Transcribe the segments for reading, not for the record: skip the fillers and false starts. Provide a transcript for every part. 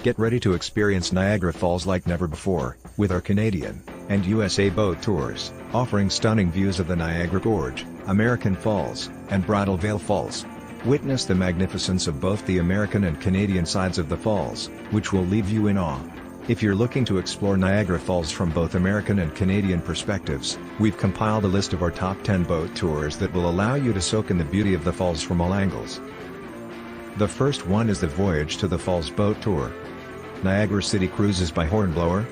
Get ready to experience Niagara Falls like never before, with our Canadian and USA boat tours, offering stunning views of the Niagara Gorge, American Falls, and Bridal Veil Falls. Witness the magnificence of both the American and Canadian sides of the falls, which will leave you in awe. If you're looking to explore Niagara Falls from both American and Canadian perspectives, we've compiled a list of our top 10 boat tours that will allow you to soak in the beauty of the falls from all angles. The first one is the Voyage to the Falls boat tour. Niagara City Cruises by Hornblower.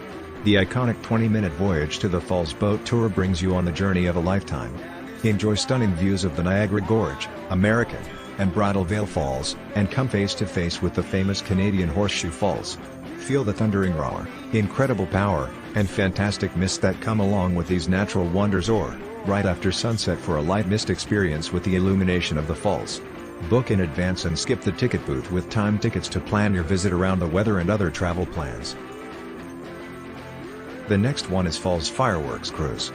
The iconic 20-minute Voyage to the Falls boat tour brings you on the journey of a lifetime. Enjoy stunning views of the Niagara Gorge, American, and Bridal Veil Falls, and come face to face with the famous Canadian Horseshoe Falls. Feel the thundering roar, incredible power, and fantastic mist that come along with these natural wonders, or, right after sunset for a light mist experience with the illumination of the falls. Book in advance and skip the ticket booth with time tickets to plan your visit around the weather and other travel plans. The next one is Falls Fireworks Cruise.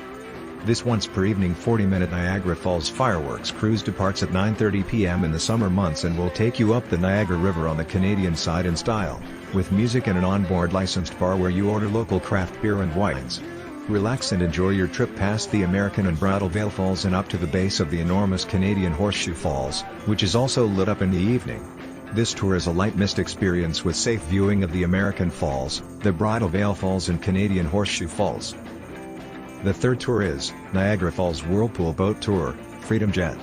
This once per evening 40-minute Niagara Falls Fireworks Cruise departs at 9:30 p.m. in the summer months and will take you up the Niagara River on the Canadian side in style, with music and an onboard licensed bar where you order local craft beer and wines. Relax and enjoy your trip past the American and Bridal Veil Falls and up to the base of the enormous Canadian Horseshoe Falls, which is also lit up in the evening. This tour is a light mist experience with safe viewing of the American Falls, the Bridal Veil Falls and Canadian Horseshoe Falls. The third tour is Niagara Falls Whirlpool Boat Tour, Freedom Jet.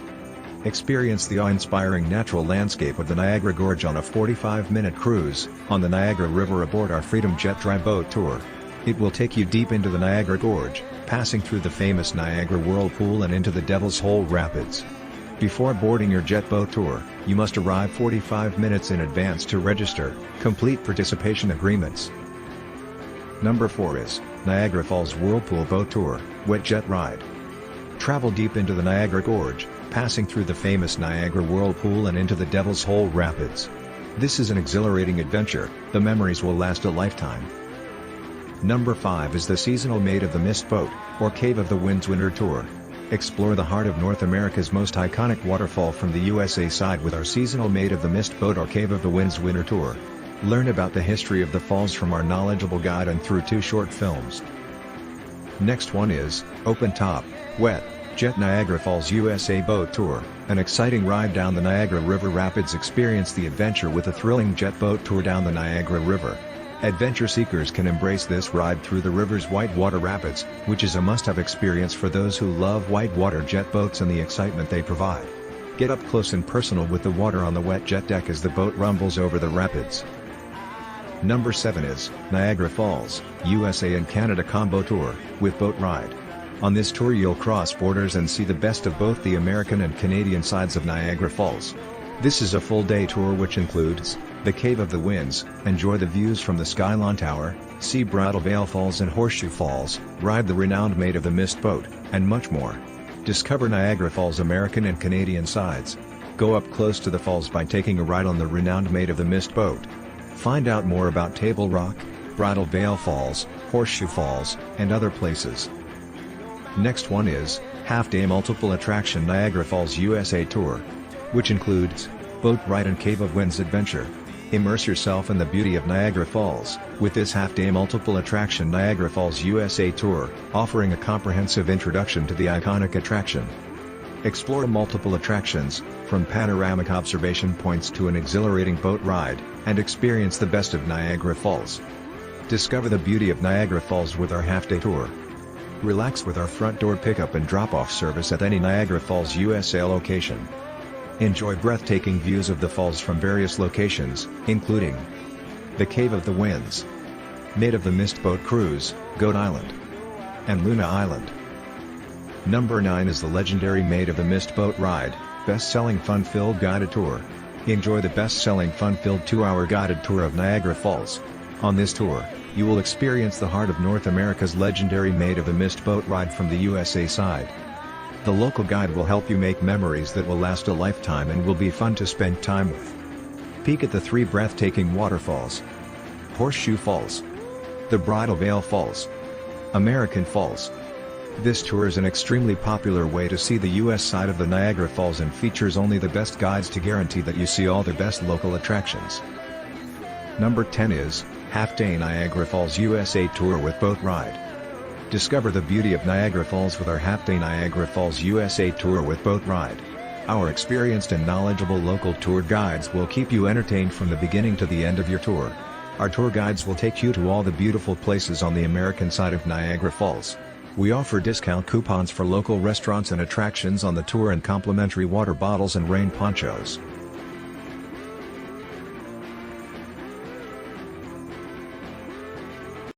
Experience the awe-inspiring natural landscape of the Niagara Gorge on a 45-minute cruise on the Niagara River aboard our Freedom Jet Dry Boat Tour. It will take you deep into the Niagara Gorge, passing through the famous Niagara Whirlpool and into the Devil's Hole Rapids. Before boarding your jet boat tour, you must arrive 45 minutes in advance to register, complete participation agreements. Number 4 is Niagara Falls Whirlpool Boat Tour, Wet Jet Ride. Travel deep into the Niagara Gorge, passing through the famous Niagara Whirlpool and into the Devil's Hole Rapids. This is an exhilarating adventure, the memories will last a lifetime. Number 5 is the seasonal Maid of the Mist Boat, or Cave of the Winds Winter Tour. Explore the heart of North America's most iconic waterfall from the USA side with our seasonal Maid of the Mist Boat or Cave of the Winds Winter Tour. Learn about the history of the falls from our knowledgeable guide and through 2 short films. Next one is Open Top, Wet Jet Niagara Falls USA Boat Tour, an exciting ride down the Niagara River Rapids. Experience the adventure with a thrilling jet boat tour down the Niagara River. Adventure seekers can embrace this ride through the river's whitewater rapids, which is a must-have experience for those who love whitewater jet boats and the excitement they provide. Get up close and personal with the water on the wet jet deck as the boat rumbles over the rapids. Number 7 is Niagara Falls, USA and Canada Combo Tour, with Boat Ride. On this tour you'll cross borders and see the best of both the American and Canadian sides of Niagara Falls. This is a full-day tour which includes the Cave of the Winds, enjoy the views from the Skyline Tower, see Bridal Veil Falls and Horseshoe Falls, ride the renowned Maid of the Mist Boat, and much more. Discover Niagara Falls American and Canadian sides. Go up close to the falls by taking a ride on the renowned Maid of the Mist Boat. Find out more about Table Rock, Bridal Veil Falls, Horseshoe Falls, and other places. Next one is Half-Day Multiple Attraction Niagara Falls USA Tour, which includes Boat Ride and Cave of Winds Adventure. Immerse yourself in the beauty of Niagara Falls, with this half-day multiple attraction Niagara Falls USA Tour, offering a comprehensive introduction to the iconic attraction. Explore multiple attractions, from panoramic observation points to an exhilarating boat ride, and experience the best of Niagara Falls. Discover the beauty of Niagara Falls with our half-day tour. Relax with our front door pickup and drop-off service at any Niagara Falls USA location. Enjoy breathtaking views of the falls from various locations, including the Cave of the Winds, Maid of the Mist Boat Cruise, Goat Island, and Luna Island. Number 9 is the legendary Maid of the Mist Boat Ride, best-selling fun-filled guided tour. Enjoy the best-selling fun-filled 2-hour guided tour of Niagara Falls. On this tour, you will experience the heart of North America's legendary Maid of the Mist Boat Ride from the USA side. The local guide will help you make memories that will last a lifetime and will be fun to spend time with. Peek at the 3 breathtaking waterfalls: Horseshoe Falls, the Bridal Veil Falls, American Falls. This tour is an extremely popular way to see the US side of the Niagara Falls and features only the best guides to guarantee that you see all the best local attractions. Number 10 is, Half-Day Niagara Falls USA Tour with Boat Ride. Discover the beauty of Niagara Falls with our Half-Day Niagara Falls USA Tour with Boat Ride. Our experienced and knowledgeable local tour guides will keep you entertained from the beginning to the end of your tour. Our tour guides will take you to all the beautiful places on the American side of Niagara Falls. We offer discount coupons for local restaurants and attractions on the tour and complimentary water bottles and rain ponchos.